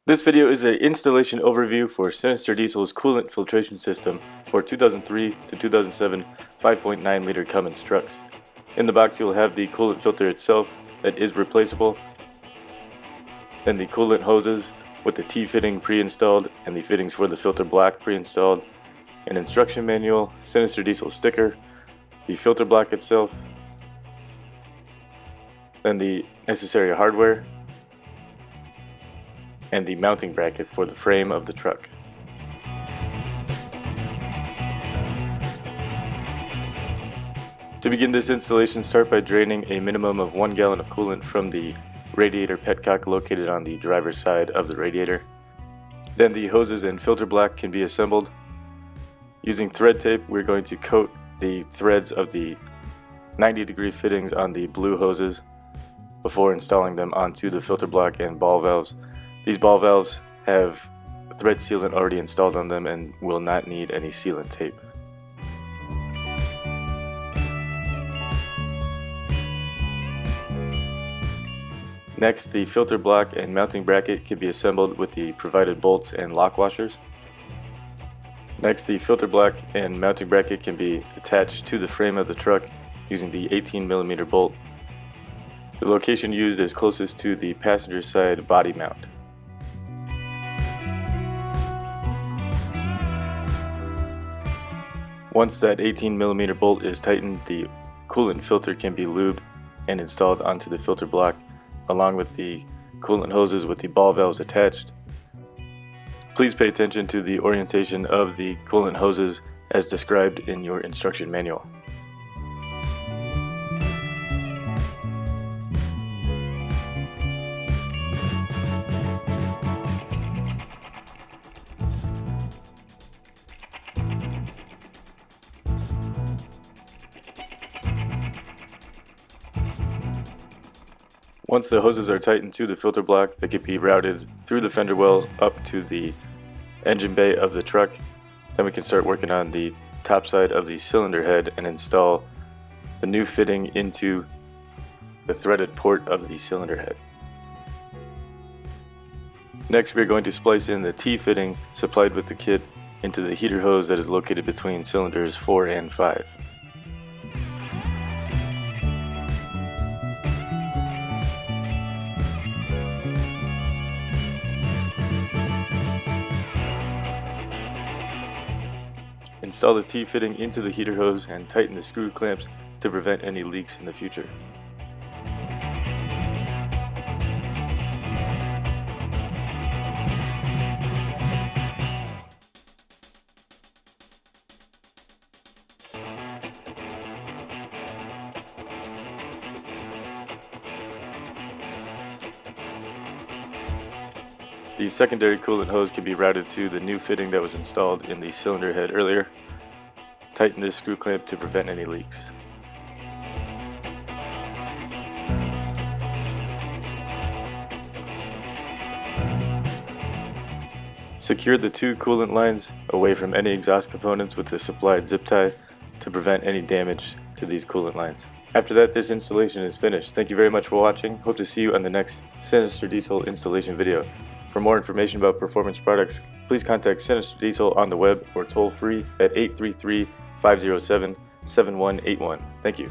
This video is an installation overview for Sinister Diesel's coolant filtration system for 2003 to 2007 5.9 liter Cummins trucks. In the box you'll have the coolant filter itself that is replaceable, then the coolant hoses with the T-fitting pre-installed and the fittings for the filter block pre-installed, an instruction manual, Sinister Diesel sticker, the filter block itself, then the necessary hardware, and the mounting bracket for the frame of the truck. To begin this installation, start by draining a minimum of 1 gallon of coolant from the radiator petcock located on the driver's side of the radiator. Then the hoses and filter block can be assembled. Using thread tape, we're going to coat the threads of the 90-degree fittings on the blue hoses before installing them onto the filter block and ball valves. These ball valves have thread sealant already installed on them and will not need any sealant tape. Next, the filter block and mounting bracket can be assembled with the provided bolts and lock washers. Next, the filter block and mounting bracket can be attached to the frame of the truck using the 18mm bolt. The location used is closest to the passenger side body mount. Once that 18mm bolt is tightened, the coolant filter can be lubed and installed onto the filter block along with the coolant hoses with the ball valves attached. Please pay attention to the orientation of the coolant hoses as described in your instruction manual. Once the hoses are tightened to the filter block, they can be routed through the fender well up to the engine bay of the truck. Then we can start working on the top side of the cylinder head and install the new fitting into the threaded port of the cylinder head. Next, we're going to splice in the T-fitting supplied with the kit into the heater hose that is located between cylinders 4 and 5. Install the T-fitting into the heater hose and tighten the screw clamps to prevent any leaks in the future. The secondary coolant hose can be routed to the new fitting that was installed in the cylinder head earlier. Tighten this screw clamp to prevent any leaks. Secure the two coolant lines away from any exhaust components with the supplied zip tie to prevent any damage to these coolant lines. After that, this installation is finished. Thank you very much for watching. Hope to see you on the next Sinister Diesel installation video. For more information about performance products, please contact Sinister Diesel on the web or toll free at 833-507-7181. Thank you.